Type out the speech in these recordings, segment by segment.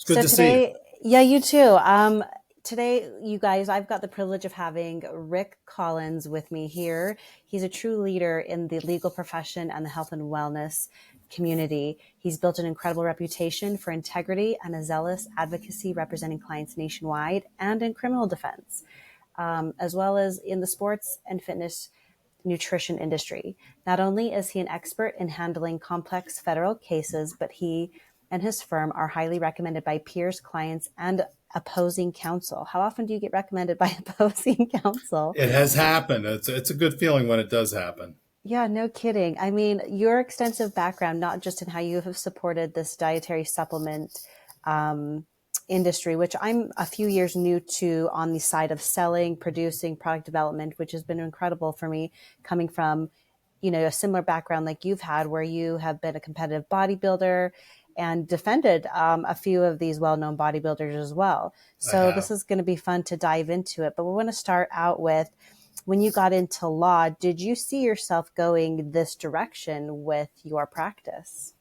It's good So to see you. today, yeah, you too. Today, you guys, I've got the privilege of having Rick Collins with me here. He's a true leader in the legal profession and the health and wellness community. He's built an incredible reputation for integrity and a zealous advocacy representing clients nationwide and in criminal defense, as well as in the sports and fitness nutrition industry. Not only is he an expert in handling complex federal cases, but he and his firm are highly recommended by peers, clients, and opposing counsel. How often do you get recommended by opposing counsel? It has happened. It's a good feeling when it does happen. Yeah, no kidding. I mean, your extensive background, not just in how you have supported this dietary supplement um, industry, which I'm a few years new to on the side of selling, producing, product development, which has been incredible for me coming from, a similar background like you've had, where you have been a competitive bodybuilder and defended a few of these well-known bodybuilders as well. I So this have. is going to be fun to dive into it. But we want to start out with when you got into law, did you see yourself going this direction with your practice?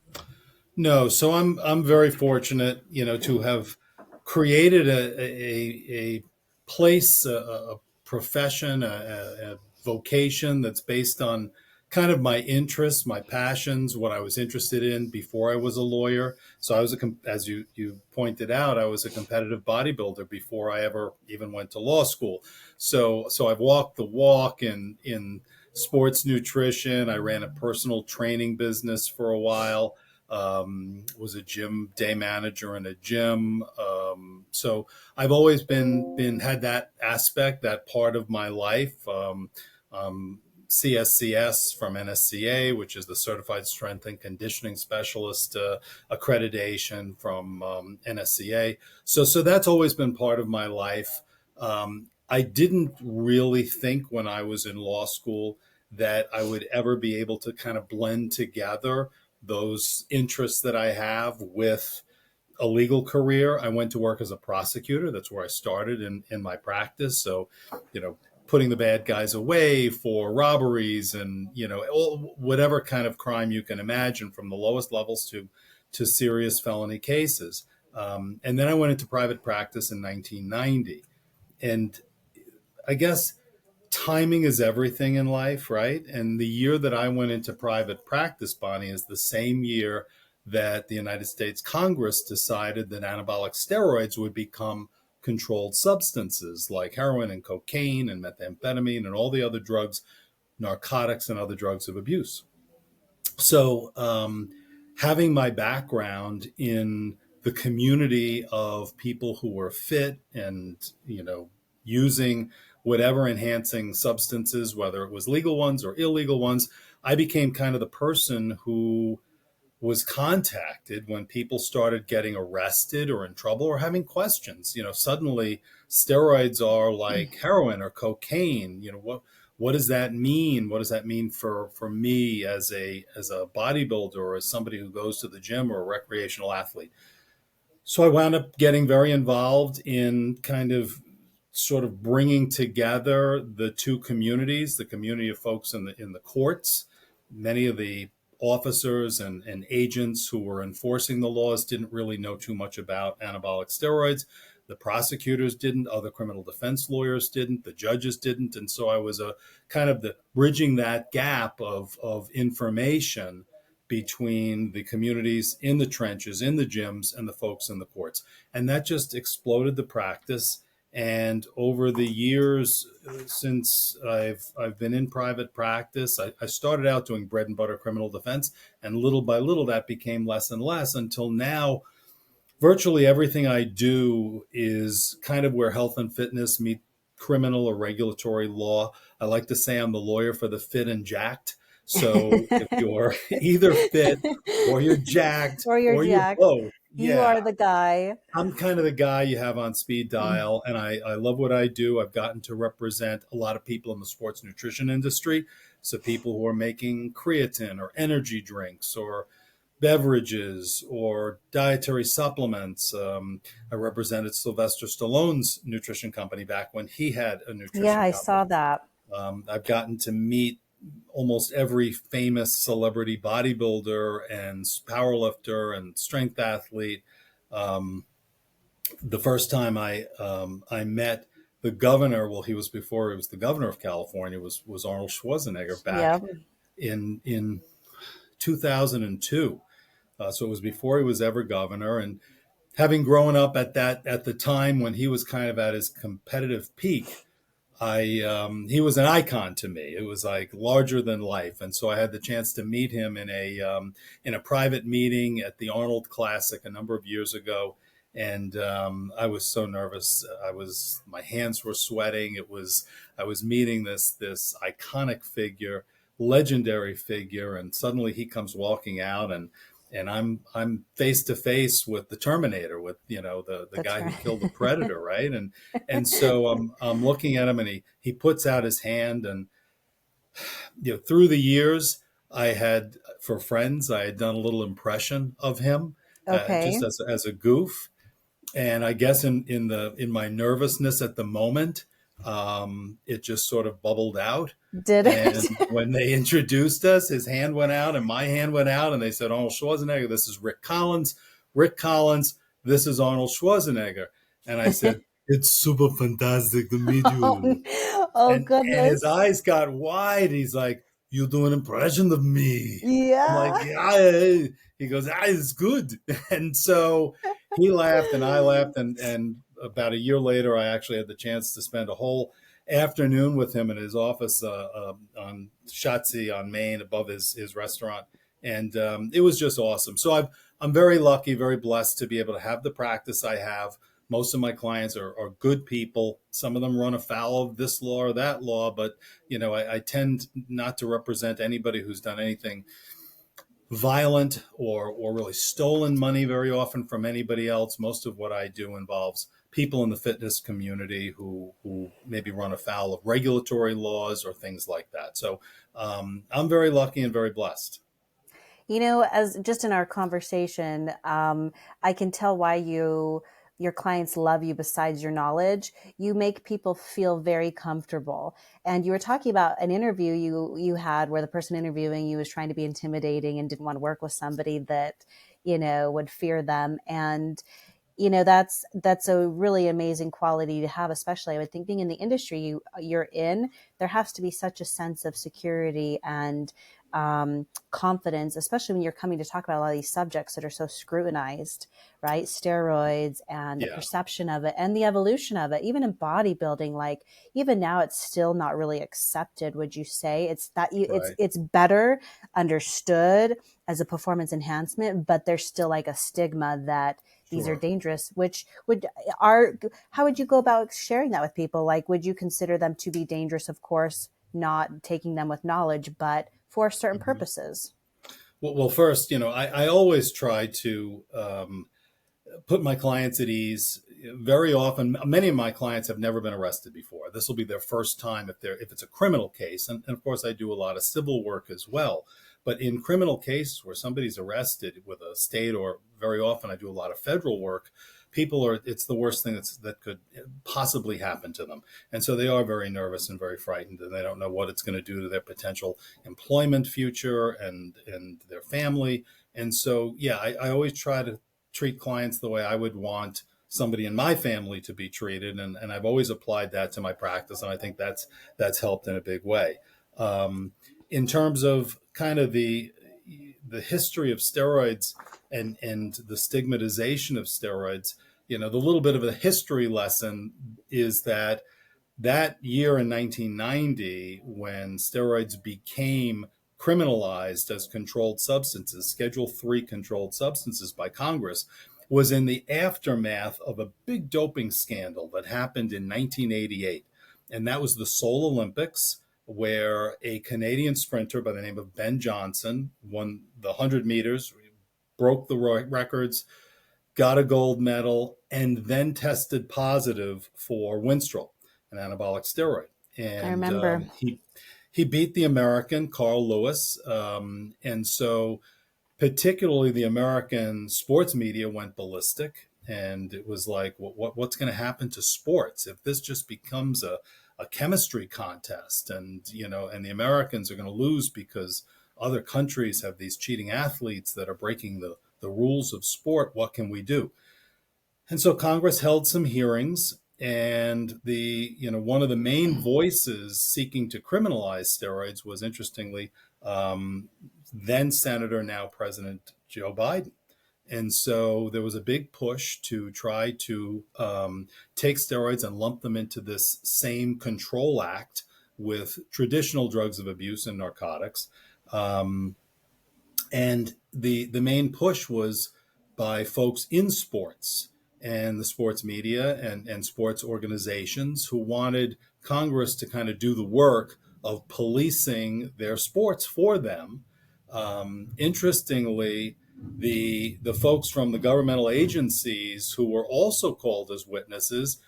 No, so I'm very fortunate, to have created a place, a profession, a vocation that's based on kind of my interests, my passions, what I was interested in before I was a lawyer. So I was as you pointed out, I was a competitive bodybuilder before I ever even went to law school. So I've walked the walk in sports nutrition. I ran a personal training business for a while. Was a gym day manager in a gym. So I've always been had that aspect, that part of my life. CSCS from NSCA, which is the Certified Strength and Conditioning Specialist accreditation from NSCA. So that's always been part of my life. I didn't really think when I was in law school that I would ever be able to kind of blend together those interests that I have with a legal career. I went to work as a prosecutor. That's where I started in my practice. So, putting the bad guys away for robberies and, whatever kind of crime you can imagine from the lowest levels to serious felony cases. And then I went into private practice in 1990. And I guess timing is everything in life, right? And the year that I went into private practice, Bonnie, is the same year that the United States Congress decided that anabolic steroids would become controlled substances like heroin and cocaine and methamphetamine and all the other drugs, narcotics and other drugs of abuse. So, having my background in the community of people who were fit and, using whatever enhancing substances, whether it was legal ones or illegal ones, I became kind of the person who was contacted when people started getting arrested or in trouble or having questions. Suddenly steroids are like heroin or cocaine. What does that mean? What does that mean for me as a bodybuilder or as somebody who goes to the gym or a recreational athlete? So I wound up getting very involved in kind of sort of bringing together the two communities, the community of folks in the courts. Many of the officers and agents who were enforcing the laws didn't really know too much about anabolic steroids. The prosecutors didn't, other criminal defense lawyers didn't, the judges didn't. And so I was a kind of the bridging that gap of information between the communities in the trenches, in the gyms, and the folks in the courts. And that just exploded the practice. And over the years since I've been in private practice, I started out doing bread and butter criminal defense, and little by little that became less and less until now. Virtually everything I do is kind of where health and fitness meet criminal or regulatory law. I like to say I'm the lawyer for the fit and jacked. So if you're either fit or you're jacked Or you're or you're Jack. both, You yeah, are the guy. I'm kind of the guy you have on speed Mm. dial, and I love what I do. I've gotten to represent a lot of people in the sports nutrition industry. So people who are making creatine or energy drinks or beverages or dietary supplements. I represented Sylvester Stallone's nutrition company back when he had a Yeah, nutrition I company. saw that. I've gotten to meet almost every famous celebrity bodybuilder and powerlifter and strength athlete. Um, the first time I met the governor, well, he was before he was the governor of California, was Arnold Schwarzenegger Yeah. back in 2002. So it was before he was ever governor. And having grown up at the time when he was kind of at his competitive peak, he was an icon to me. It was like larger than life, and so I had the chance to meet him in a private meeting at the Arnold Classic a number of years ago. And I was so nervous. My hands were sweating. I was meeting this iconic figure, legendary figure, and suddenly he comes walking out, and I'm face to face with the Terminator, with the That's guy who right. killed the Predator, right? And so I'm looking at him, and he puts out his hand, and through the years, for friends, I had done a little impression of him, Okay. just as a goof. And I guess in my nervousness at the moment, it just sort of bubbled out. Did it? And when they introduced us, his hand went out and my hand went out, and they said, "Arnold Schwarzenegger, this is Rick Collins. Rick Collins, this is Arnold Schwarzenegger." And I said, "It's super fantastic to meet Oh, you." oh And his goodness. eyes got wide. He's like, "You do an impression of me?" I'm like, Yeah. "Yeah." He goes, "Ah, it's good." And so he laughed and I laughed. And about a year later, I actually had the chance to spend a whole afternoon with him in his office on Shotzi on Main above his restaurant. And it was just awesome. So I'm very lucky, very blessed to be able to have the practice I have. Most of my clients are good people. Some of them run afoul of this law or that law, but I tend not to represent anybody who's done anything violent or really stolen money very often from anybody else. Most of what I do involves people in the fitness community who maybe run afoul of regulatory laws or things like that. So I'm very lucky and very blessed. As just in our conversation, I can tell why your clients love you besides your knowledge. You make people feel very comfortable. And you were talking about an interview you had where the person interviewing you was trying to be intimidating and didn't want to work with somebody that, would fear them. And that's a really amazing quality to have, especially I would think being in the industry you're in. There has to be such a sense of security and confidence, especially when you're coming to talk about a lot of these subjects that are so scrutinized, right? Steroids and the Yeah, perception of it and the evolution of it, even in bodybuilding. Like even now it's still not really accepted. Would you say it's that right. it's better understood as a performance enhancement, but there's still like a stigma that these are Sure. dangerous, which would are how would you go about sharing that with people? Like, would you consider them to be dangerous? Of course, not taking them with knowledge, but for certain Mhm. purposes. Well, first, I always try to put my clients at ease. Very often, many of my clients have never been arrested before. This will be their first time if it's a criminal case, and of course I do a lot of civil work as well. But in criminal cases where somebody's arrested with a state, or very often I do a lot of federal work, it's the worst thing that could possibly happen to them. And so they are very nervous and very frightened, and they don't know what it's going to do to their potential employment future and their family. And so, yeah, I always try to treat clients the way I would want somebody in my family to be treated, and I've always applied that to my practice, and I think that's helped in a big way. In terms of kind of the history of steroids and the stigmatization of steroids, the little bit of a history lesson is that year in 1990, when steroids became criminalized as controlled substances, Schedule 3 controlled substances by Congress, was in the aftermath of a big doping scandal that happened in 1988. And that was the Seoul Olympics, where a Canadian sprinter by the name of Ben Johnson won the 100 meters, broke the records, got a gold medal, and then tested positive for Winstrol, an anabolic steroid. I And remember. he beat the American Carl Lewis, and so particularly the American sports media went ballistic, and it was like, what's going to happen to sports if this just becomes a chemistry contest, and the Americans are going to lose because other countries have these cheating athletes that are breaking the rules of sport. What can we do? And so Congress held some hearings, and one of the main voices seeking to criminalize steroids was, interestingly, um, then Senator, now President Joe Biden. And so there was a big push to try to take steroids and lump them into this same control act with traditional drugs of abuse and narcotics. Um, and the main push was by folks in sports and the sports media and sports organizations who wanted Congress to kind of do the work of policing their sports for them. Interestingly, the folks from the governmental agencies who were also called as witnesses,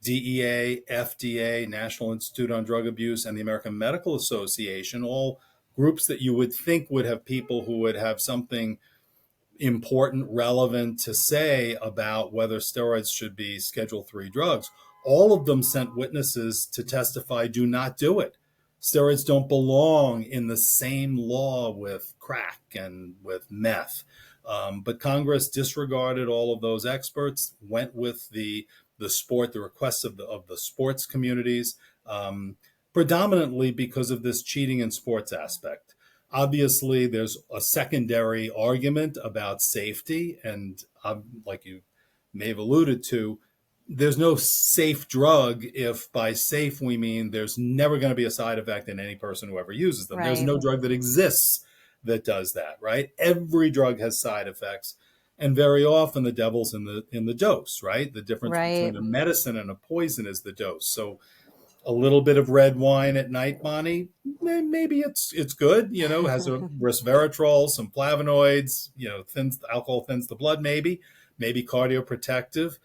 DEA, FDA, National Institute on Drug Abuse, and the American Medical Association, all groups that you would think would have people who would have something important, relevant to say about whether steroids should be Schedule III drugs. All of them sent witnesses to testify, do not do it. Steroids don't belong in the same law with crack and with meth. But Congress disregarded all of those experts, went with the requests of the sports communities, predominantly because of this cheating in sports aspect. Obviously, there's a secondary argument about safety, and like you may have alluded to, there's no safe drug if by safe we mean there's never going to be a side effect in any person who ever uses them. There's Right. no drug that exists that does that, right? Every drug has side effects, and very often the devil's in the dose, right? The difference Right. between a medicine and a poison is the dose. So a little bit of red wine at night, Bonnie, maybe it's good. Has a resveratrol, some flavonoids. Alcohol thins the blood. Maybe cardioprotective.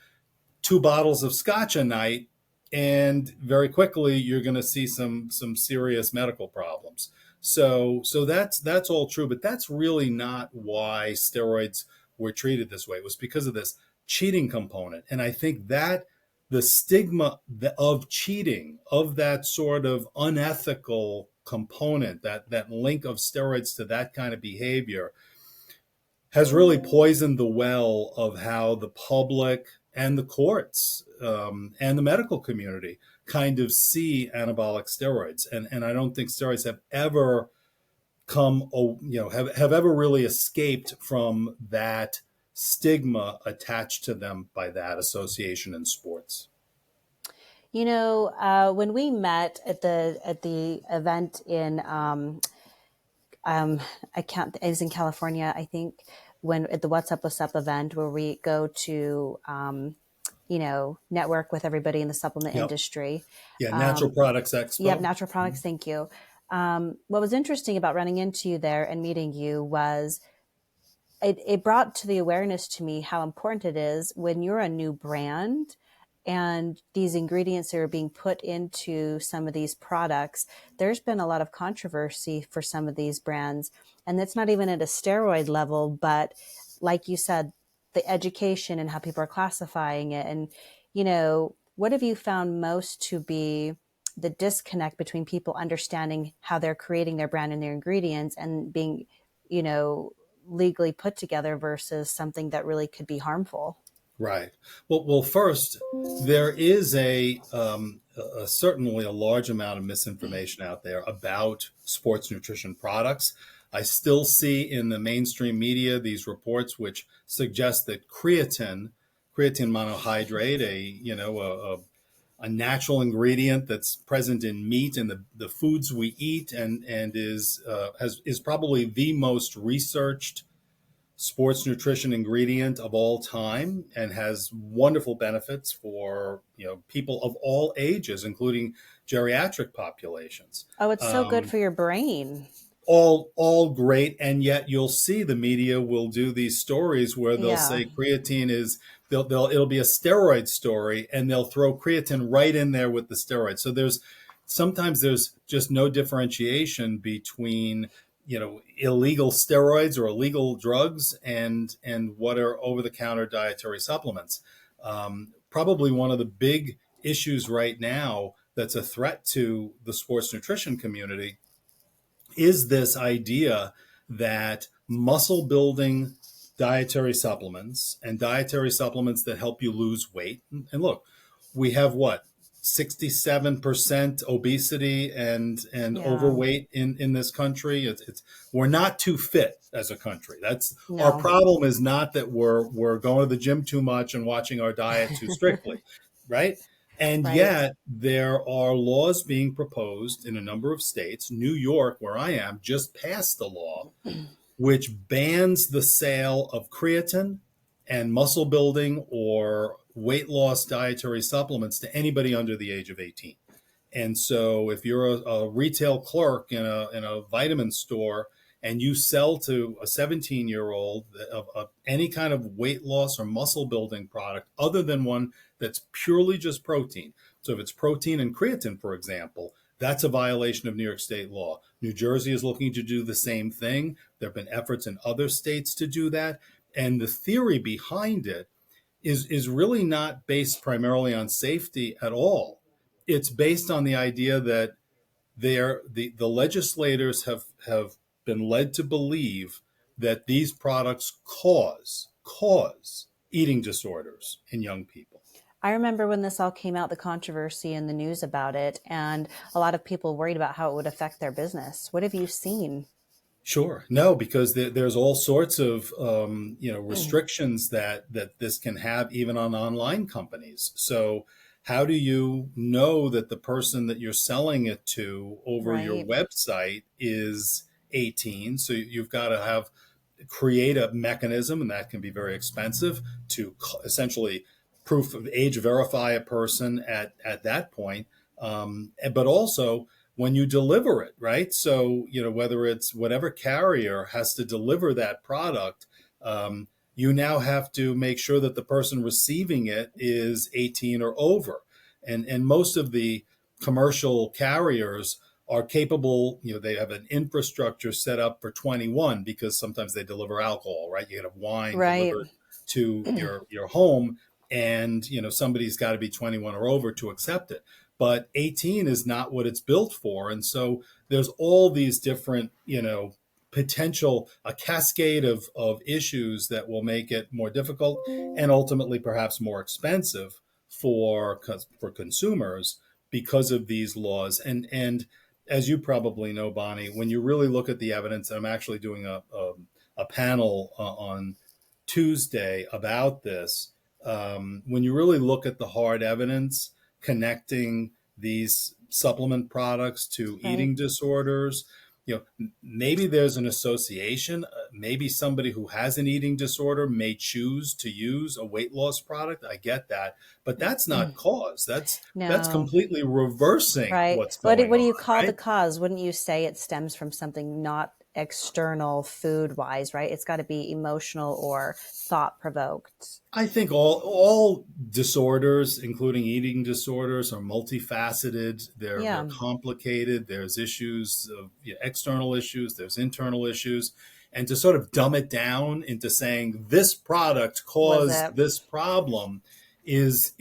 2 bottles of scotch a night, and very quickly you're going to see some serious medical problems. So that's all true, but that's really not why steroids were treated this way. It was because of this cheating component, and I think that the stigma of cheating, of that sort of unethical component, that link of steroids to that kind of behavior, has really poisoned the well of how the public and the courts and the medical community kind of see anabolic steroids. And I don't think steroids have ever have ever really escaped from that stigma attached to them by that association in sports. When we met at the event in I can't, it was in California, I think, when at the What's Up event where we go to network with everybody in the supplement Yep. industry. Yeah, Natural Products Expo. Yep, natural products. Thank you. What was interesting about running into you there and meeting you was it brought to the awareness to me how important it is when you're a new brand and these ingredients that are being put into some of these products. There's been a lot of controversy for some of these brands, and that's not even at a steroid level, but like you said, the education and how people are classifying it. And, what have you found most to be the disconnect between people understanding how they're creating their brand and their ingredients and being, legally put together versus something that really could be harmful? Right. Well, first, there is certainly a large amount of misinformation out there about sports nutrition products. I still see in the mainstream media these reports which suggest that creatine monohydrate, a natural ingredient that's present in meat and the foods we eat, and is probably the most researched sports nutrition ingredient of all time, and has wonderful benefits for people of all ages, including geriatric populations. Oh, it's so good for your brain. All great, and yet you'll see the media will do these stories where they'll Yeah. say creatine is it'll be a steroid story, and they'll throw creatine right in there with the steroid. So sometimes there's just no differentiation between illegal steroids or illegal drugs and what are over-the-counter dietary supplements. Probably one of the big issues right now that's a threat to the sports nutrition community is this idea that muscle building dietary supplements and dietary supplements that help you lose weight. And look, we have what? 67% obesity and Yeah. overweight in this country. We're not too fit as a country. That's our No. problem. Is not that we're going to the gym too much and watching our diet too strictly, right? And Right. yet there are laws being proposed in a number of states. New York, where I am, just passed a law which bans the sale of creatine and muscle building or weight loss dietary supplements to anybody under the age of 18. And so if you're a retail clerk in a vitamin store and you sell to a 17-year-old of any kind of weight loss or muscle building product other than one that's purely just protein. So if it's protein and creatine, for example, that's a violation of New York state law. New Jersey is looking to do the same thing. There have been efforts in other states to do that. And the theory behind it is really not based primarily on safety at all. It's based on the idea that the legislators have been led to believe that these products cause eating disorders in young people. I remember when this all came out, the controversy in the news about it, and a lot of people worried about how it would affect their business. What have you seen? Sure. No, because there's all sorts of restrictions that this can have even on online companies. So how do you know that the person that you're selling it to over your Right. website is 18? So you've got to create a mechanism, and that can be very expensive to essentially proof of age verify a person at that point. But also when you deliver it, right? So, whether it's whatever carrier has to deliver that product, you now have to make sure that the person receiving it is 18 or over. And most of the commercial carriers are capable, they have an infrastructure set up for 21 because sometimes they deliver alcohol, right? You can have wine Right. delivered to your home, and somebody's got to be 21 or over to accept it. But 18 is not what it's built for. And so there's all these different, potential, a cascade of issues that will make it more difficult and ultimately perhaps more expensive for consumers because of these laws. And as you probably know, Bonnie, when you really look at the evidence, and I'm actually doing a panel on Tuesday about this, when you really look at the hard evidence connecting these supplement products to Right. eating disorders, maybe there's an association. Maybe somebody who has an eating disorder may choose to use a weight loss product. I get that, but that's not cause. That's No. completely reversing Right. what's What going do on, you call the right? cause? Wouldn't you say it stems from something not external food wise, right? It's got to be emotional or thought provoked. I think all disorders, including eating disorders, are multifaceted. They're Yeah. complicated. There's issues of external issues. There's internal issues, and to sort of dumb it down into saying this product Was caused it? this problem is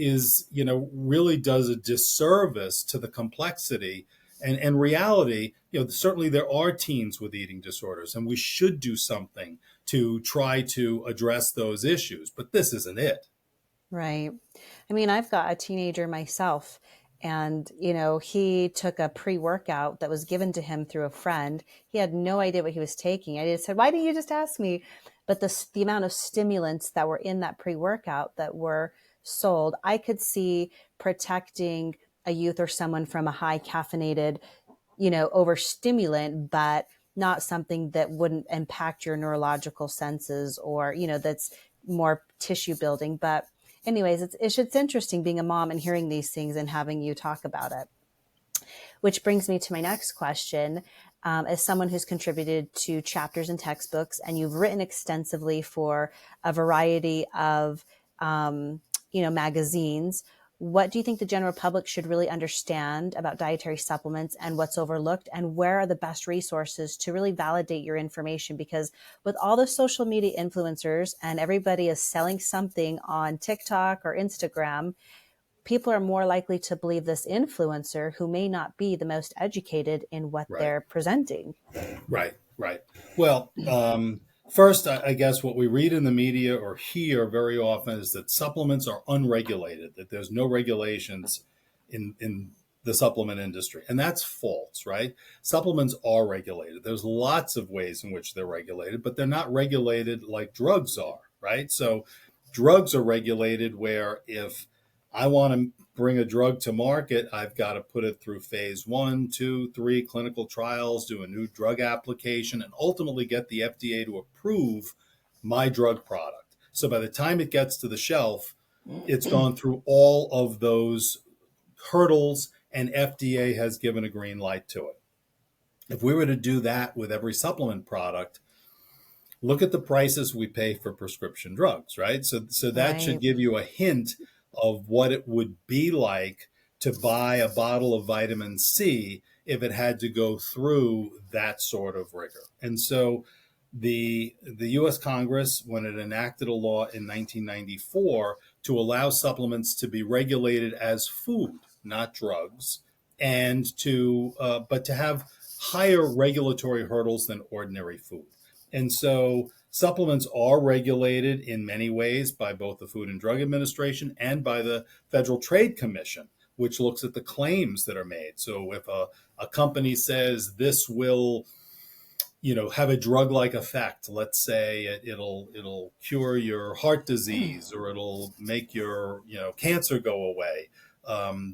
really does a disservice to the complexity and reality. Certainly there are teens with eating disorders, and we should do something to try to address those issues. But this isn't it. Right. I mean, I've got a teenager myself, and, he took a pre workout that was given to him through a friend. He had no idea what he was taking. I just said, why didn't you just ask me? But the amount of stimulants that were in that pre workout that were sold, I could see protecting a youth or someone from a high caffeinated, overstimulant, but not something that wouldn't impact your neurological senses or, that's more tissue building. But anyways, it's interesting being a mom and hearing these things and having you talk about it. Which brings me to my next question. As someone who's contributed to chapters and textbooks, and you've written extensively for a variety of, magazines, what do you think the general public should really understand about dietary supplements and what's overlooked, and where are the best resources to really validate your information? Because with all the social media influencers and everybody is selling something on TikTok or Instagram, people are more likely to believe this influencer who may not be the most educated in what Right. they're presenting. Right. Right. Well, First, I guess what we read in the media or hear very often is that supplements are unregulated, that there's no regulations in the supplement industry. And that's false, right? Supplements are regulated. There's lots of ways in which they're regulated, but they're not regulated like drugs are, right? So drugs are regulated where if I want to bring a drug to market, I've got to put it through phase 1, 2, 3 clinical trials, do a new drug application, and ultimately get the FDA to approve my drug product. So by the time it gets to the shelf, it's gone through all of those hurdles and FDA has given a green light to it. If we were to do that with every supplement product, look at the prices we pay for prescription drugs, right? So that should Right. give you a hint of what it would be like to buy a bottle of vitamin C if it had to go through that sort of rigor. And so the US Congress, when it enacted a law in 1994 to allow supplements to be regulated as food, not drugs, and but to have higher regulatory hurdles than ordinary food. And so supplements are regulated in many ways by both the Food and Drug Administration and by the Federal Trade Commission, which looks at the claims that are made. So if a company says this will, have a drug-like effect, let's say it'll cure your heart disease or it'll make your cancer go away.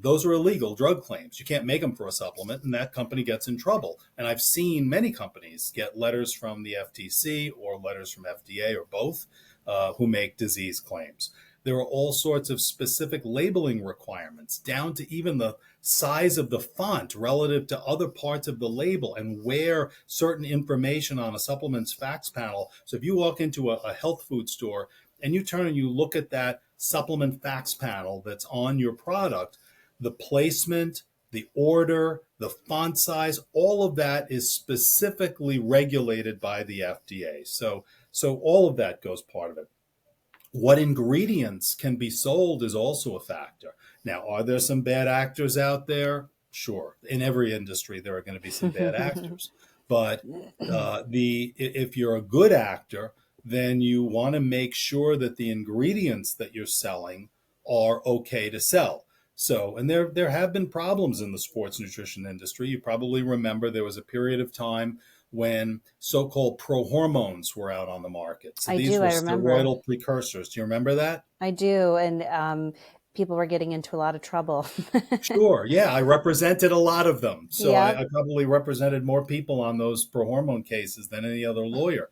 Those are illegal drug claims. You can't make them for a supplement, and that company gets in trouble. And I've seen many companies get letters from the FTC or letters from FDA or both who make disease claims. There are all sorts of specific labeling requirements, down to even the size of the font relative to other parts of the label and where certain information on a supplements facts panel. So if you walk into a health food store and you turn and you look at that supplement facts panel that's on your product, the placement, the order, the font size, all of that is specifically regulated by the FDA. So all of that goes part of it. What ingredients can be sold is also a factor. Now, are there some bad actors out there? Sure. In every industry, there are going to be some bad actors. But if you're a good actor, then you want to make sure that the ingredients that you're selling are okay to sell. So, and there have been problems in the sports nutrition industry. You probably remember there was a period of time when so-called pro-hormones were out on the market. So I these do. were I remember. steroidal precursors. Do you remember that? I do. And people were getting into a lot of trouble. Sure. Yeah, I represented a lot of them. So I Yep. probably represented more people on those pro-hormone cases than any other lawyer.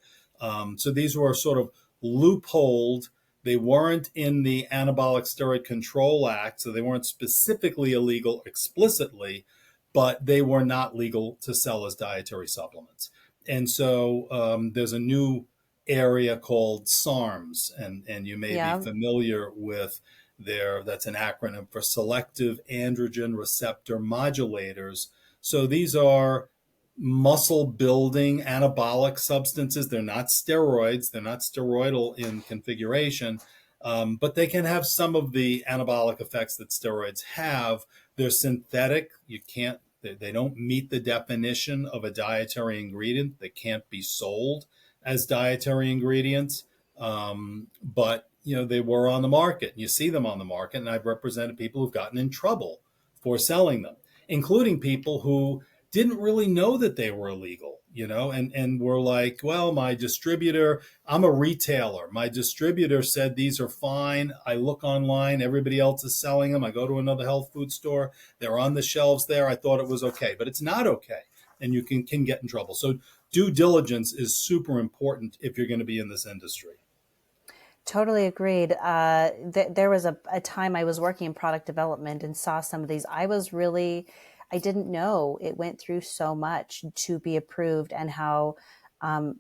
So these were sort of loopholed. They weren't in the Anabolic Steroid Control Act, so they weren't specifically illegal explicitly, but they were not legal to sell as dietary supplements. And so there's a new area called SARMs, and you may be Yeah. familiar with that's an acronym for selective androgen receptor modulators. So these are muscle building anabolic substances. They're not steroids, they're not steroidal in configuration, but they can have some of the anabolic effects that steroids have. They're synthetic. They don't meet the definition of a dietary ingredient. They can't be sold as dietary ingredients. But they were on the market. You see them on the market, and I've represented people who've gotten in trouble for selling them, including people who didn't really know that they were illegal, and were like, well, my distributor, I'm a retailer. My distributor said these are fine. I look online, everybody else is selling them. I go to another health food store. They're on the shelves there. I thought it was okay, but it's not okay. And you can get in trouble. So due diligence is super important if you're going to be in this industry. Totally agreed. There was a time I was working in product development and saw some of these. I didn't know it went through so much to be approved, and how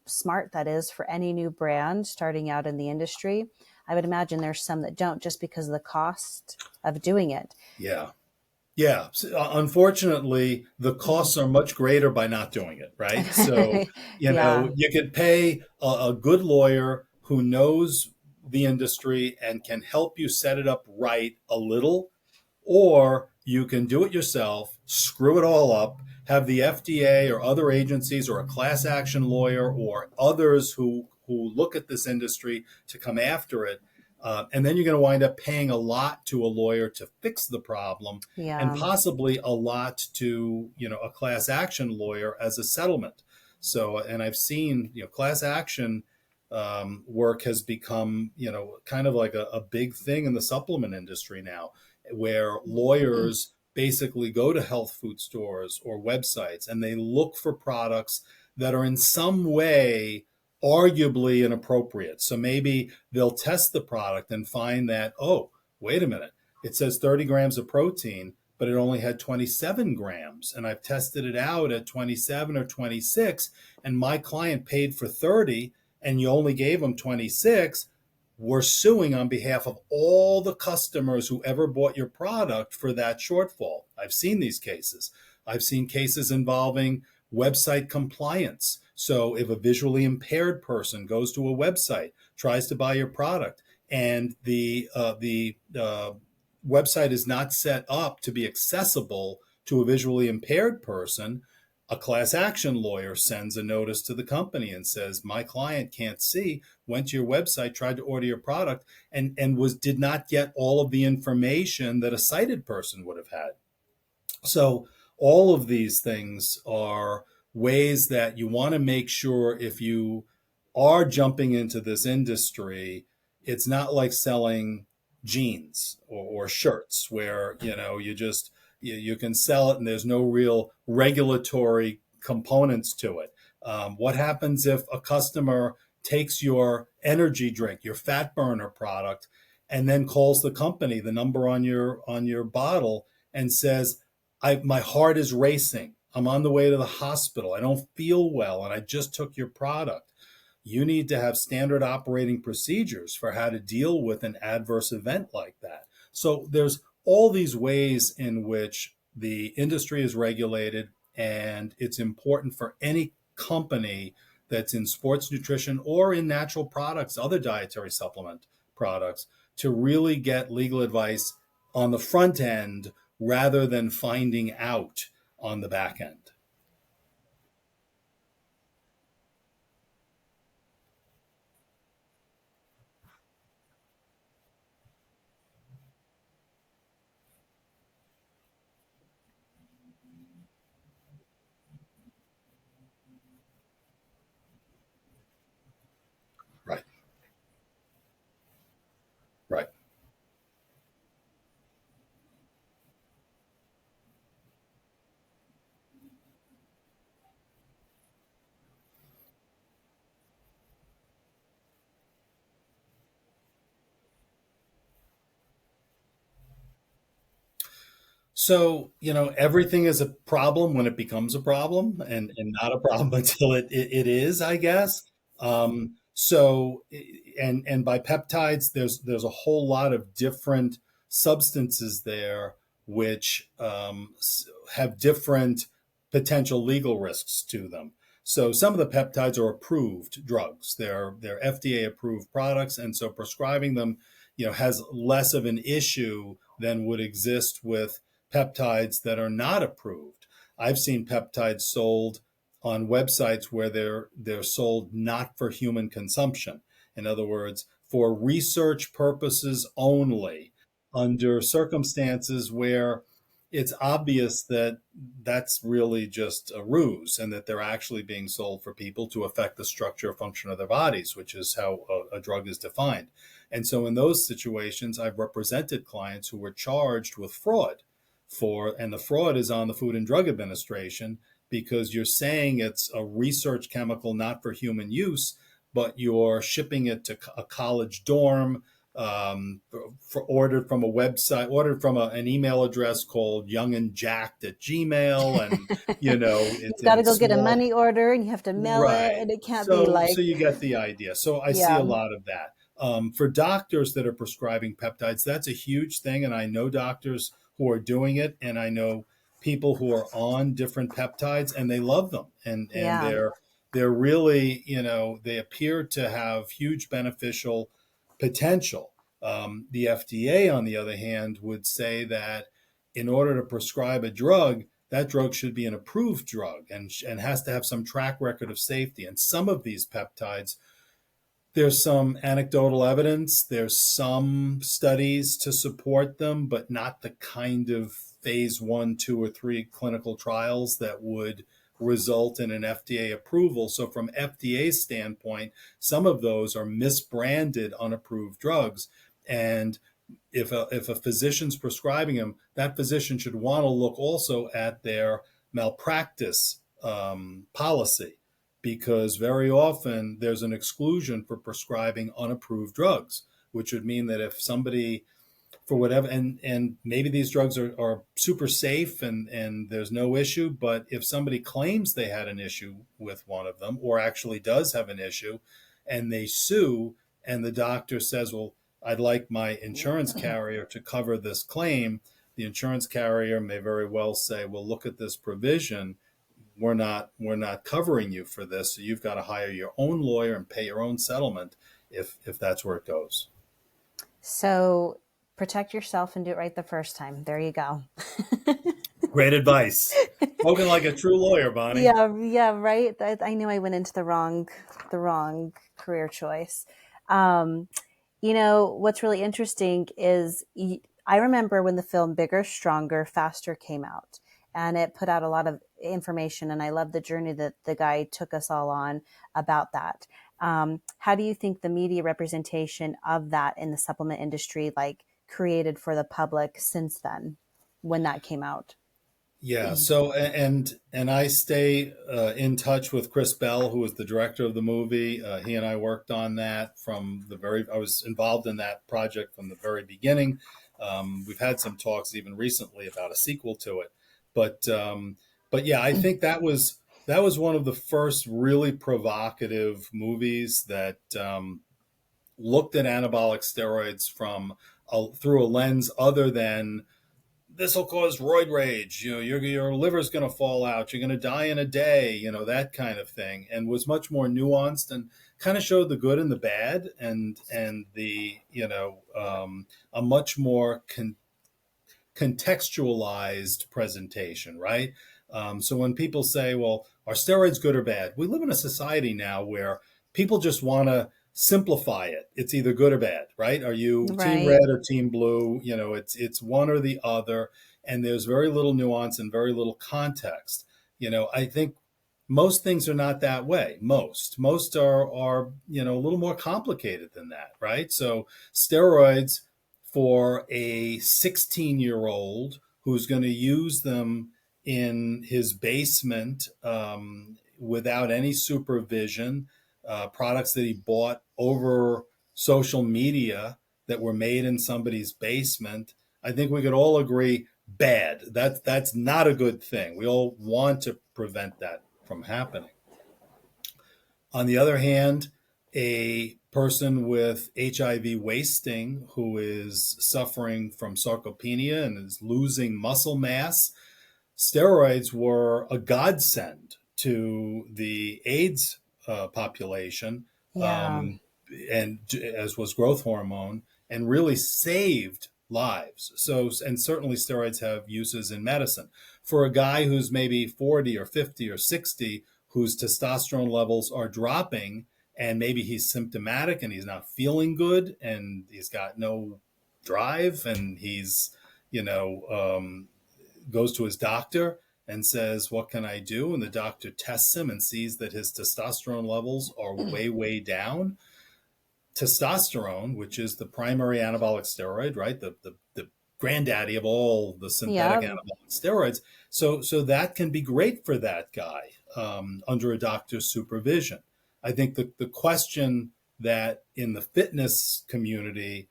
smart that is for any new brand starting out in the industry. I would imagine there's some that don't, just because of the cost of doing it. Yeah. Yeah. Unfortunately, the costs are much greater by not doing it, right? So, Yeah. you could pay a good lawyer who knows the industry and can help you set it up right a little, or you can do it yourself, screw it all up, have the FDA or other agencies or a class action lawyer or others who who look at this industry to come after it. And then you're going to wind up paying a lot to a lawyer to fix the problem, and Yeah. possibly a lot to, a class action lawyer as a settlement. So, and I've seen, class action work has become, kind of like a big thing in the supplement industry now, where lawyers basically go to health food stores or websites and they look for products that are in some way arguably inappropriate. So maybe they'll test the product and find that, oh, wait a minute, it says 30 grams of protein, but it only had 27 grams. And I've tested it out at 27 or 26, and my client paid for 30 and you only gave them 26. We're suing on behalf of all the customers who ever bought your product for that shortfall. I've seen these cases. I've seen cases involving website compliance. So if a visually impaired person goes to a website, tries to buy your product, and the website is not set up to be accessible to a visually impaired person, a class action lawyer sends a notice to the company and says, my client can't see, went to your website, tried to order your product, and did not get all of the information that a sighted person would have had. So all of these things are ways that you want to make sure, if you are jumping into this industry, it's not like selling jeans or shirts where, you can sell it and there's no real regulatory components to it. What happens if a customer takes your energy drink, your fat burner product, and then calls the company, the number on your bottle, and says, my heart is racing. I'm on the way to the hospital. I don't feel well, and I just took your product. You need to have standard operating procedures for how to deal with an adverse event like that. So there's all these ways in which the industry is regulated, and it's important for any company that's in sports nutrition or in natural products, other dietary supplement products, to really get legal advice on the front end rather than finding out on the back end. Right, right. So, everything is a problem when it becomes a problem, and not a problem until it is, I guess. So, and by peptides, there's a whole lot of different substances there which have different potential legal risks to them. So some of the peptides are approved drugs. They're FDA approved products, and so prescribing them, has less of an issue than would exist with peptides that are not approved. I've seen peptides sold on websites where they're sold not for human consumption. In other words, for research purposes only, under circumstances where it's obvious that that's really just a ruse and that they're actually being sold for people to affect the structure or function of their bodies, which is how a drug is defined. And so in those situations, I've represented clients who were charged with fraud and the fraud is on the Food and Drug Administration, because you're saying it's a research chemical not for human use, but you're shipping it to a college dorm, ordered from a website, ordered from an email address called youngandjacked at Gmail. And, You've got to go get a small. money order and you have to mail it, Right. and it can't be So, like, so you get the idea. So I see yeah, a lot of that. For doctors that are prescribing peptides, that's a huge thing. And I know doctors who are doing it, and I know people who are on different peptides and they love them. And yeah, they're really, they appear to have huge beneficial potential. The FDA, on the other hand, would say that in order to prescribe a drug, that drug should be an approved drug and has to have some track record of safety. And some of these peptides There's some anecdotal evidence. There's some studies to support them, but not the kind of phase 1, 2, or 3 clinical trials that would result in an FDA approval. So from FDA's standpoint, some of those are misbranded, unapproved drugs. And if a physician's prescribing them, that physician should want to look also at their malpractice policy, because very often there's an exclusion for prescribing unapproved drugs, which would mean that if somebody, for whatever, and maybe these drugs are super safe and there's no issue, but if somebody claims they had an issue with one of them or actually does have an issue and they sue, and the doctor says, well, I'd like my insurance carrier to cover this claim, the insurance carrier may very well say, well, look at this provision, we're not covering you for this, so you've got to hire your own lawyer and pay your own settlement if that's where it goes. So protect yourself and do it right the first time. There you go. Great advice. Spoken like a true lawyer, Bonnie. Yeah, right. I knew I went into the wrong career choice. What's really interesting is I remember when the film Bigger, Stronger, Faster came out, and it put out a lot of information, and I love the journey that the guy took us all on about that. How do you think the media representation of that in the supplement industry, like, created for the public since then, when that came out? Yeah. So and I stay in touch with Chris Bell, who was the director of the movie. He and I worked on that from the very. I was involved in that project from the very beginning. We've had some talks even recently about a sequel to it, but yeah, I think that was one of the first really provocative movies that looked at anabolic steroids through a lens other than this will cause roid rage. Your liver's going to fall out. You're going to die in a day. That kind of thing, and was much more nuanced and kind of showed the good and the bad, and the a much more contextualized presentation, right? So when people say, well, are steroids good or bad? We live in a society now where people just want to simplify it. It's either good or bad, right? Are you team Right. red or team blue? It's one or the other. And there's very little nuance and very little context. I think most things are not that way. Most are a little more complicated than that, right? So steroids for a 16-year-old who's going to use them in his basement without any supervision, products that he bought over social media that were made in somebody's basement. I think we could all agree bad. That's not a good thing. We all want to prevent that from happening. On the other hand, a person with HIV wasting who is suffering from sarcopenia and is losing muscle mass, steroids were a godsend to the AIDS population, Yeah. um, and as was growth hormone, and really saved lives. So, and certainly steroids have uses in medicine. For a guy who's maybe 40 or 50 or 60, whose testosterone levels are dropping, and maybe he's symptomatic and he's not feeling good and he's got no drive, and he's, you know, goes to his doctor and says, what can I do? And the doctor tests him and sees that his testosterone levels are way, way down. Testosterone, which is the primary anabolic steroid, right? The granddaddy of all the synthetic Yeah. anabolic steroids. So that can be great for that guy under a doctor's supervision. I think the question that in the fitness community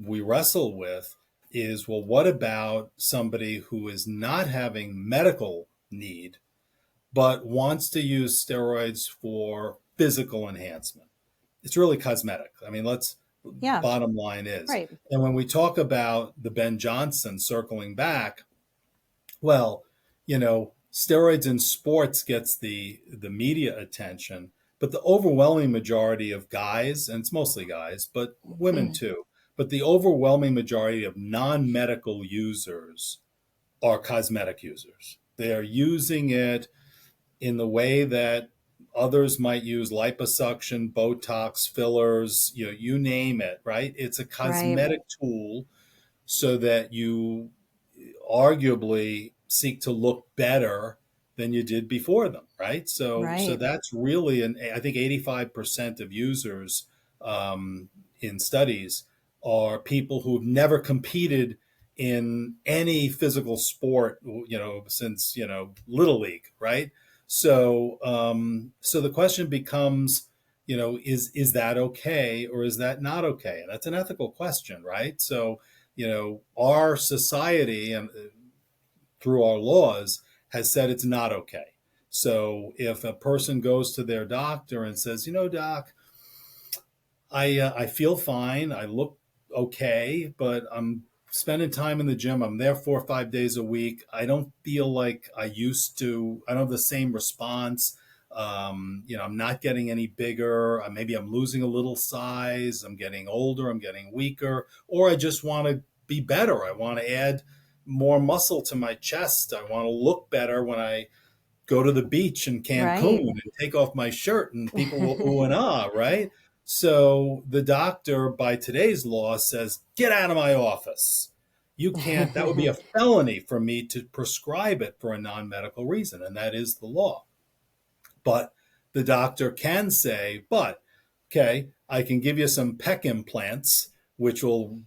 we wrestle with is, well, what about somebody who is not having medical need but wants to use steroids for physical enhancement? It's really cosmetic. I mean, Yeah. bottom line is. Right. And when we talk about the Ben Johnson circling back, well, steroids in sports gets the media attention, but the overwhelming majority of guys, and it's mostly guys, but women too, but the overwhelming majority of non-medical users are cosmetic users. They are using it in the way that Others might use liposuction, Botox, fillers, you name it, right? It's a Right. cosmetic tool so that you arguably seek to look better than you did before them, right? So Right. that's really, and I think 85% of users in studies are people who've never competed in any physical sport, since little league, right? So the question becomes, is that okay or is that not okay? And that's an ethical question, right? So our society and through our laws has said it's not okay. So if a person goes to their doctor and says, doc, I feel fine, I look okay, but I'm spending time in the gym. I'm there 4 or 5 days a week. I don't feel like I used to. I don't have the same response. I'm not getting any bigger. Maybe I'm losing a little size. I'm getting older. I'm getting weaker, or I just want to be better. I want to add more muscle to my chest. I want to look better when I go to the beach in Cancun Right. and take off my shirt and people will ooh and ah, right? So the doctor, by today's law, says, get out of my office. You can't, that would be a felony for me to prescribe it for a non medical reason, and that is the law. But the doctor can say, okay, I can give you some pec implants, which will,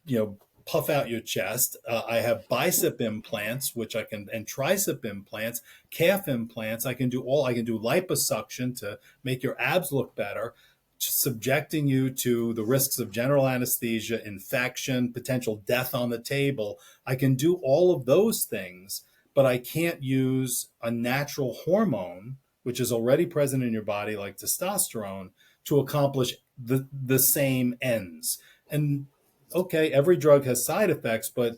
puff out your chest. I have bicep implants, which I can, and tricep implants, calf implants. I can do liposuction to make your abs look better, subjecting you to the risks of general anesthesia, infection, potential death on the table. I can do all of those things, but I can't use a natural hormone, which is already present in your body, like testosterone, to accomplish the same ends. And okay, every drug has side effects, but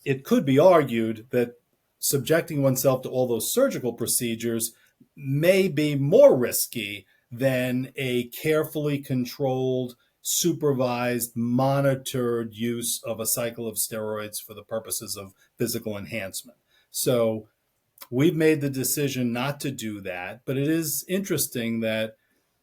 it could be argued that subjecting oneself to all those surgical procedures may be more risky than a carefully controlled, supervised, monitored use of a cycle of steroids for the purposes of physical enhancement. So we've made the decision not to do that, but it is interesting that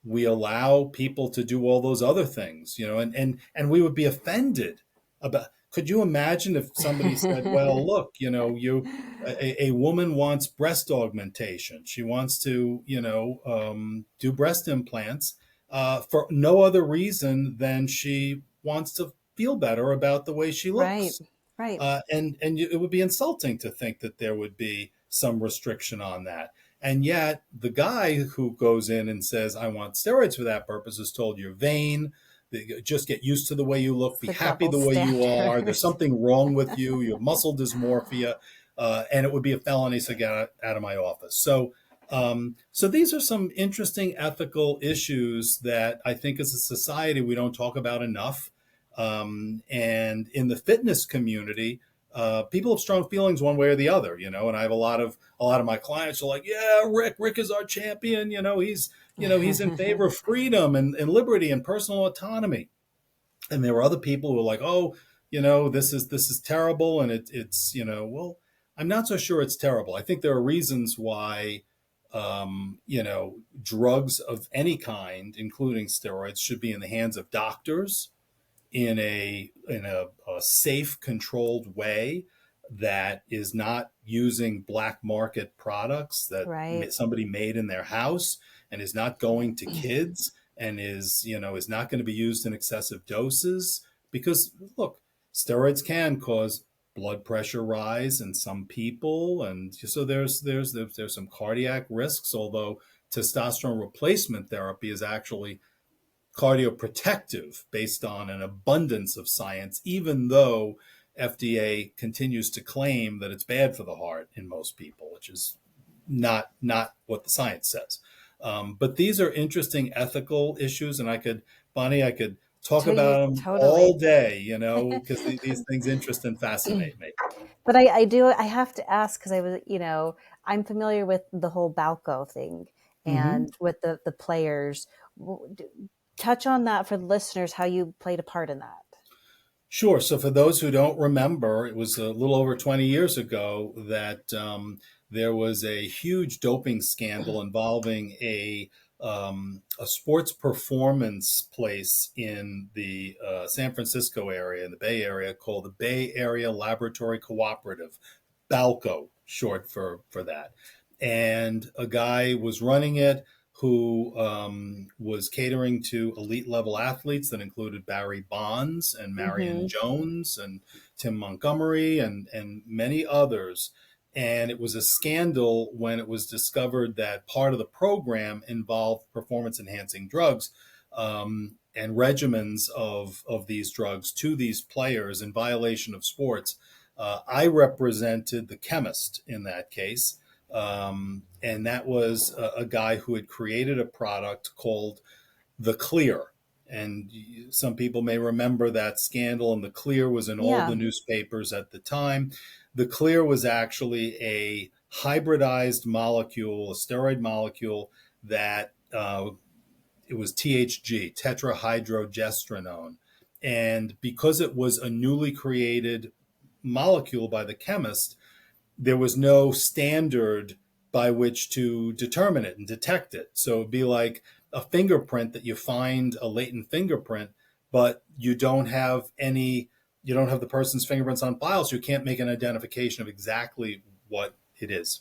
we allow people to do all those other things, and we would be offended about. Could you imagine if somebody said, "Well, look, a woman wants breast augmentation. She wants to, do breast implants for no other reason than she wants to feel better about the way she Right. looks." Right. And it would be insulting to think that there would be some restriction on that. And yet, the guy who goes in and says, I want steroids for that purpose, is told you're vain, just get used to the way you look, It's be the happy double the way you are, standard. there's something wrong with you, you have muscle dysmorphia, and it would be a felony, so get out of my office. So these are some interesting ethical issues that I think as a society we don't talk about enough. And in the fitness community, people have strong feelings one way or the other, and I have a lot of my clients are like, yeah, Rick is our champion. He's in favor of freedom and liberty and personal autonomy. And there were other people who were like, oh, this is terrible. And it's, well, I'm not so sure it's terrible. I think there are reasons why, drugs of any kind, including steroids, should be in the hands of doctors in a safe, controlled way that is not using black market products that Right. somebody made in their house and is not going to kids and is not going to be used in excessive doses. Because look, steroids can cause blood pressure rise in some people, and so there's some cardiac risks. Although testosterone replacement therapy is actually cardioprotective based on an abundance of science, even though FDA continues to claim that it's bad for the heart in most people, which is not what the science says. But these are interesting ethical issues, and Bonnie, I could talk about them Totally. all day, because these things interest and fascinate me. But I have to ask because I'm familiar with the whole BALCO thing Mm-hmm. and with the players. Touch on that for the listeners, how you played a part in that. Sure. So, for those who don't remember, it was a little over 20 years ago that there was a huge doping scandal involving a a sports performance place in the San Francisco area, in the Bay Area, called the Bay Area Laboratory Cooperative, BALCO, short for that. And a guy was running it who was catering to elite level athletes that included Barry Bonds and Marion Mm-hmm. Jones and Tim Montgomery and many others. And it was a scandal when it was discovered that part of the program involved performance enhancing drugs and regimens of these drugs to these players in violation of sports. I represented the chemist in that case. And that was a guy who had created a product called the Clear. And some people may remember that scandal, and the Clear was in all Yeah. the newspapers at the time. The Clear was actually a hybridized molecule, a steroid molecule that it was THG, tetrahydrogestrinone. And because it was a newly created molecule by the chemist, there was no standard by which to determine it and detect it. So it'd be like a fingerprint that you find a latent fingerprint, but you don't have the person's fingerprints on file, so you can't make an identification of exactly what it is.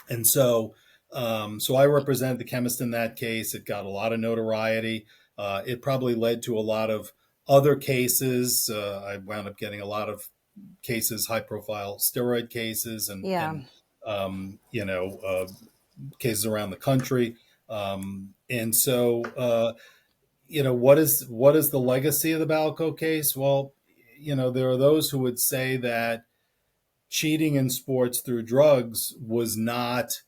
And so I represented the chemist in that case. It got a lot of notoriety. It probably led to a lot of other cases. I wound up getting a lot of cases, high profile steroid cases, Yeah. cases around the country. And so, what is the legacy of the Balco case? Well, there are those who would say that cheating in sports through drugs was not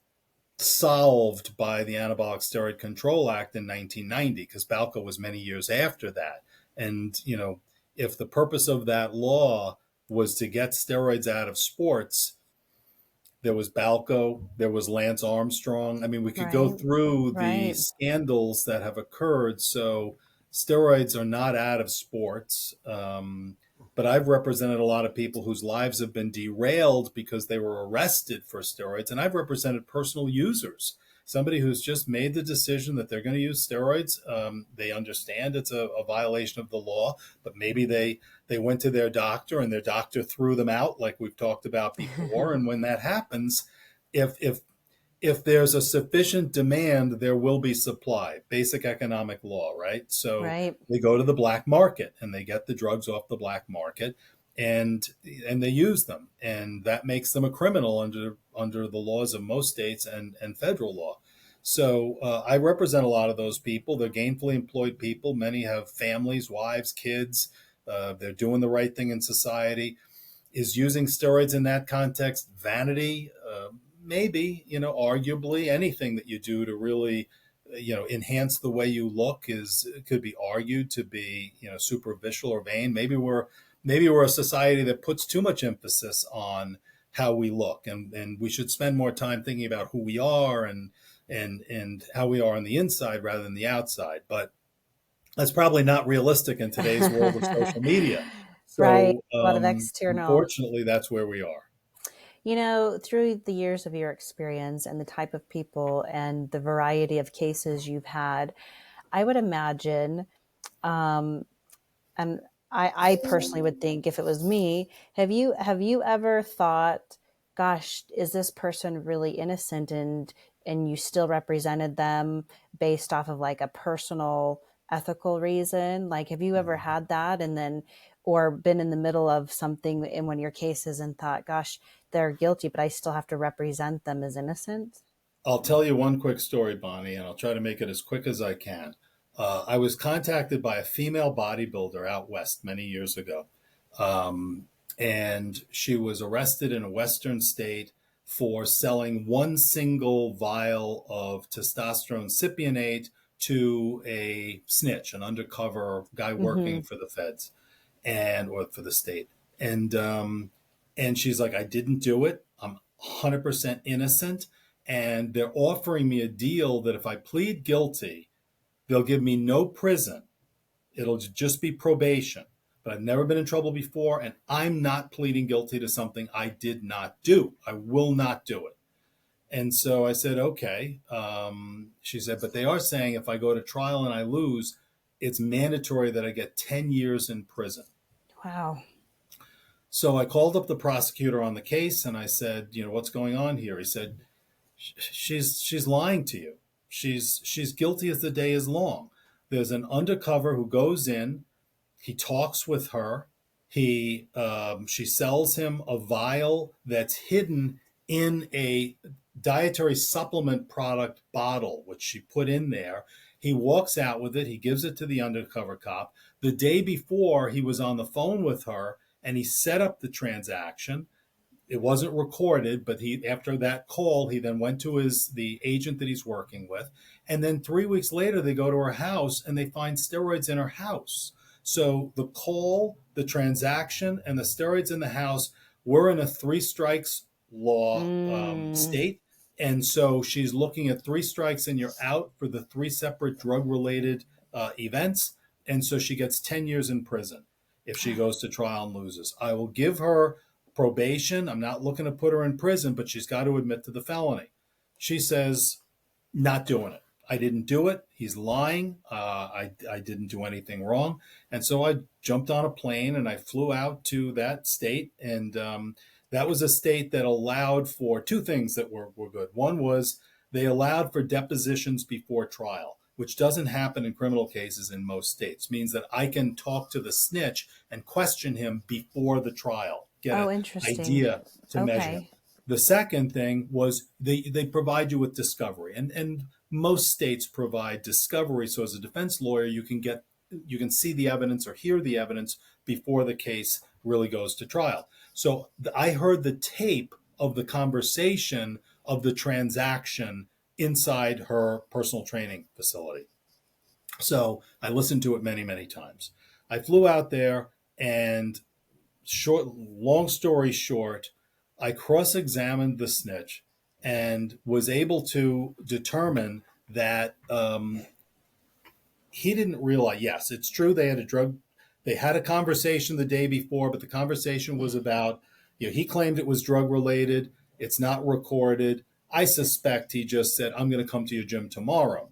solved by the Anabolic Steroid Control Act in 1990, because Balco was many years after that. And, if the purpose of that law was to get steroids out of sports, there was Balco, there was Lance Armstrong. I mean, we could go Right. through the Right. scandals that have occurred. So steroids are not out of sports. But I've represented a lot of people whose lives have been derailed because they were arrested for steroids. And I've represented personal users, somebody who's just made the decision that they're going to use steroids. They understand it's a violation of the law, but maybe they went to their doctor and their doctor threw them out, like we've talked about before. And when that happens, if there's a sufficient demand, there will be supply. Basic economic law, right? So Right. they go to the black market and they get the drugs off the black market, and they use them, and that makes them a criminal under the laws of most states and federal law. So I represent a lot of those people. They're gainfully employed people. Many have families, wives, kids. They're doing the right thing in society. Is using steroids in that context vanity? Maybe, arguably anything that you do to really, enhance the way you look could be argued to be, superficial or vain. Maybe we're a society that puts too much emphasis on how we look, and we should spend more time thinking about who we are and how we are on the inside rather than the outside. But that's probably not realistic in today's world of social media. Right. So A lot of external. unfortunately, that's where we are. Through the years of your experience and the type of people and the variety of cases you've had, I would imagine, and I personally would think, if it was me, have you ever thought, gosh, is this person really innocent, and you still represented them based off of like a personal ethical reason? Like, have you ever had that, and then, or been in the middle of something in one of your cases and thought, gosh, they're guilty, but I still have to represent them as innocent? I'll tell you one quick story, Bonnie, and I'll try to make it as quick as I can. I was contacted by a female bodybuilder out west many years ago. Um, and she was arrested in a Western state for selling one single vial of testosterone cypionate to a snitch, an undercover guy Mm-hmm. working for the feds or for the state. And she's like, I didn't do it. I'm 100% innocent. And they're offering me a deal that if I plead guilty, they'll give me no prison. It'll just be probation. But I've never been in trouble before, and I'm not pleading guilty to something I did not do. I will not do it. And so I said, okay. She said, but they are saying if I go to trial and I lose, it's mandatory that I get 10 years in prison. Wow. So I called up the prosecutor on the case and I said, what's going on here? He said, she's lying to you. She's guilty as the day is long. There's an undercover who goes in. He talks with her. She sells him a vial that's hidden in a dietary supplement product bottle, which she put in there. He walks out with it. He gives it to the undercover cop. The day before, he was on the phone with her and he set up the transaction. It wasn't recorded, but after that call, he then went to the agent that he's working with. And then 3 weeks later, they go to her house and they find steroids in her house. So the call, the transaction, and the steroids in the house were in a three strikes law state. And so she's looking at three strikes and you're out for the three separate drug related events. And so she gets 10 years in prison if she goes to trial and loses. I will give her probation. I'm not looking to put her in prison, but she's got to admit to the felony. She says, not doing it. I didn't do it. He's lying. I didn't do anything wrong. And so I jumped on a plane and I flew out to that state. And that was a state that allowed for two things that were good. One was they allowed for depositions before trial, which doesn't happen in criminal cases in most states. It means that I can talk to the snitch and question him before the trial, get an Interesting. idea to measure him. Okay. The second thing was they provide you with discovery, and most states provide discovery. So as a defense lawyer, you can see the evidence or hear the evidence before the case really goes to trial. So I heard the tape of the conversation of the transaction inside her personal training facility. So I listened to it many, many times. I flew out there and long story short, I cross-examined the snitch and was able to determine that he didn't realize, yes, it's true they had a conversation the day before, but the conversation was about, he claimed it was drug related. It's not recorded. I suspect he just said, I'm going to come to your gym tomorrow.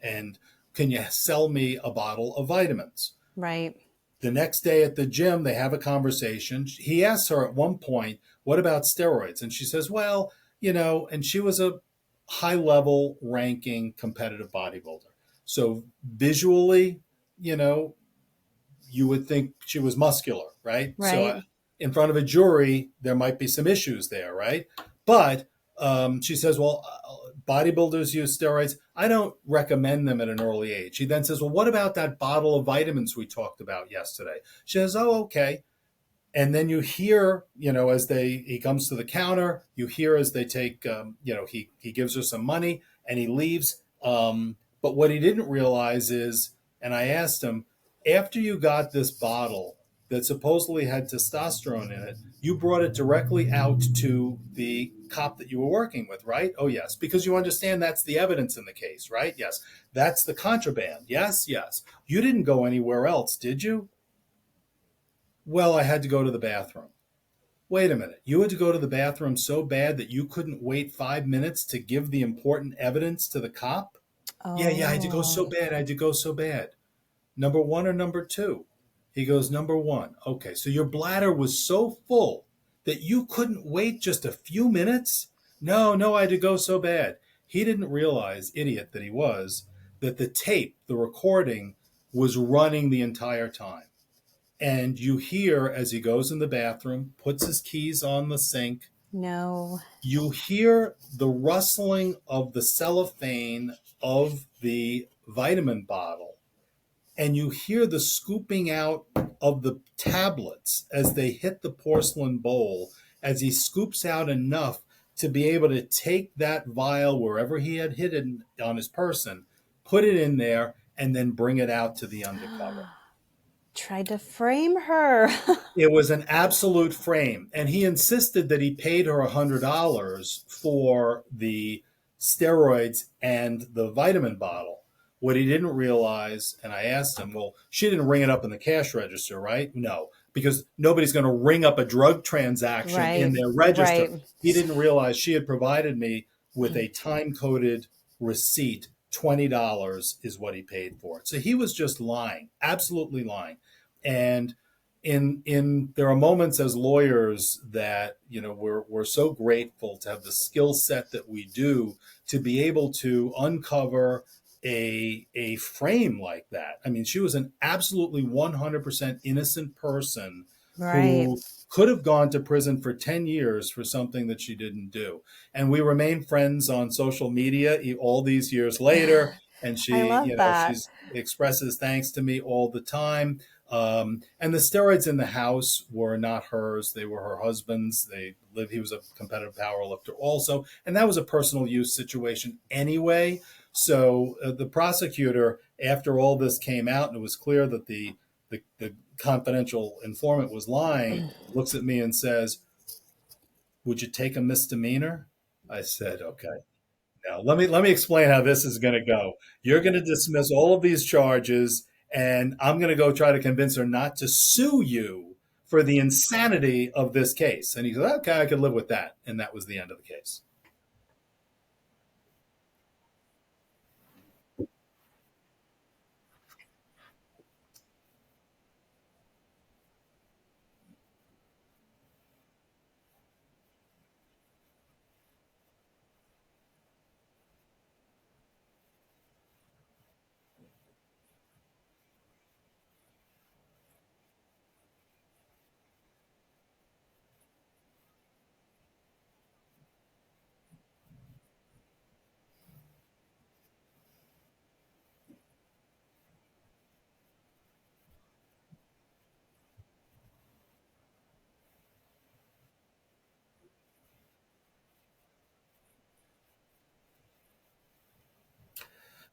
And can you sell me a bottle of vitamins? Right. The next day at the gym, they have a conversation. He asks her at one point, what about steroids? And she says, well, and she was a high level ranking competitive bodybuilder. So visually, you would think she was muscular, right? Right. So in front of a jury, there might be some issues there, right? But she says, well, bodybuilders use steroids. I don't recommend them at an early age. He then says, well, what about that bottle of vitamins we talked about yesterday? She says, oh, okay. And then you hear, as he comes to the counter, you hear as they take, he gives her some money and he leaves. But what he didn't realize is, and I asked him, after you got this bottle that supposedly had testosterone in it, you brought it directly out to the cop that you were working with, right? Oh, yes. Because you understand that's the evidence in the case, right? Yes. That's the contraband. Yes, yes. You didn't go anywhere else, did you? Well, I had to go to the bathroom. Wait a minute. You had to go to the bathroom so bad that you couldn't wait 5 minutes to give the important evidence to the cop? Oh. Yeah, I had to go so bad. I had to go so bad. Number one or number two? He goes, number one. Okay, so your bladder was so full that you couldn't wait just a few minutes? No, I had to go so bad. He didn't realize, idiot that he was, that the tape, the recording, was running the entire time. And you hear as he goes in the bathroom, puts his keys on the sink. No. You hear the rustling of the cellophane of the vitamin bottle. And you hear the scooping out of the tablets as they hit the porcelain bowl, as he scoops out enough to be able to take that vial wherever he had hidden on his person, put it in there, and then bring it out to the undercover. Tried to frame her. It was an absolute frame. And he insisted that he paid her $100 for the steroids and the vitamin bottle. What he didn't realize, and I asked him, well, she didn't ring it up in the cash register, right? No, because nobody's going to ring up a drug transaction in their register. Right. He didn't realize she had provided me with a time coded receipt. $20 is what he paid for it. So he was just lying, absolutely lying. And in there are moments as lawyers that we're so grateful to have the skill set that we do to be able to uncover a frame like that. I mean, she was an absolutely 100% innocent person Right. who could have gone to prison for 10 years for something that she didn't do. And we remain friends on social media all these years later. And I she, love that. she's expresses thanks to me all the time. And the steroids in the house were not hers; they were her husband's. He was a competitive power lifter also, and that was a personal use situation anyway. So the prosecutor, after all this came out and it was clear that the confidential informant was lying, looks at me and says, "Would you take a misdemeanor?" I said, "Okay." Now, let me explain how this is going to go. You're going to dismiss all of these charges, and I'm going to go try to convince her not to sue you for the insanity of this case. And he goes, "Okay, I could live with that." And that was the end of the case.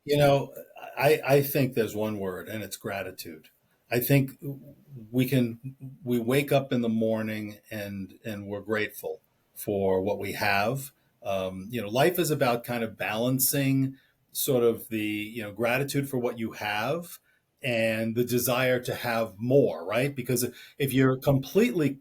You know, I think there's one word, and it's gratitude. I think we wake up in the morning and we're grateful for what we have. Life is about kind of balancing sort of the gratitude for what you have and the desire to have more, right? Because if you're completely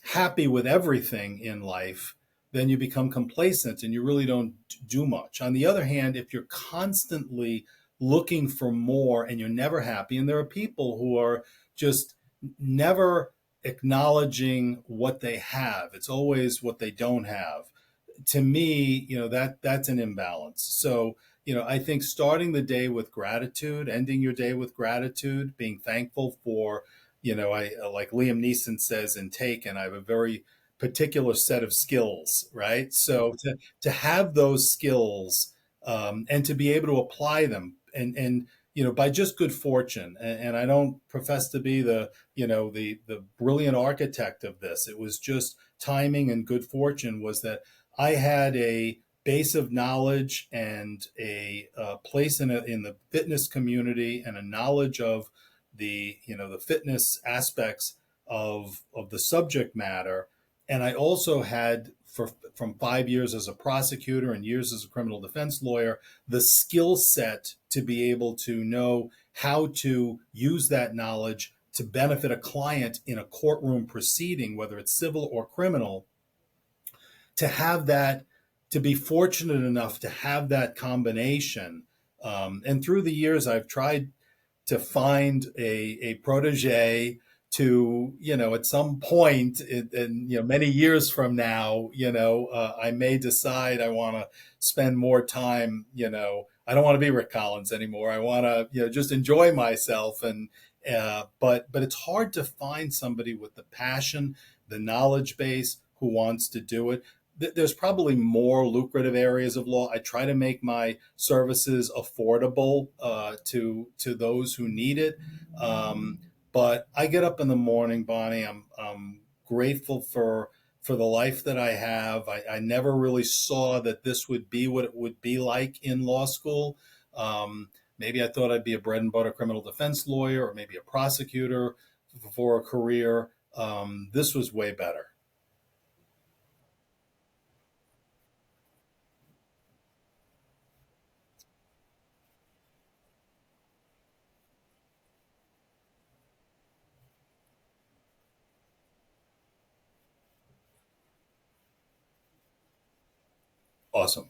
happy with everything in life, then you become complacent and you really don't do much. On the other hand, if you're constantly looking for more and you're never happy, and there are people who are just never acknowledging what they have, it's always what they don't have. To me, that's an imbalance. So, I think starting the day with gratitude, ending your day with gratitude, being thankful for, I like Liam Neeson says in Taken, I have a very particular set of skills, right? So to have those skills and to be able to apply them and by just good fortune, and I don't profess to be the brilliant architect of this. It was just timing and good fortune was that I had a base of knowledge and a place in the fitness community and a knowledge of the fitness aspects of the subject matter. And I also had from 5 years as a prosecutor and years as a criminal defense lawyer the skill set to be able to know how to use that knowledge to benefit a client in a courtroom proceeding, whether it's civil or criminal, to have that, to be fortunate enough to have that combination. And through the years, I've tried to find a protege to, at some point, and many years from now, I may decide I want to spend more time. I don't want to be Rick Collins anymore. I want to, just enjoy myself. And but it's hard to find somebody with the passion, the knowledge base who wants to do it. There's probably more lucrative areas of law. I try to make my services affordable to those who need it. But I get up in the morning, Bonnie. I'm grateful for the life that I have. I never really saw that this would be what it would be like in law school. Maybe I thought I'd be a bread and butter criminal defense lawyer or maybe a prosecutor for a career. This was way better. Awesome.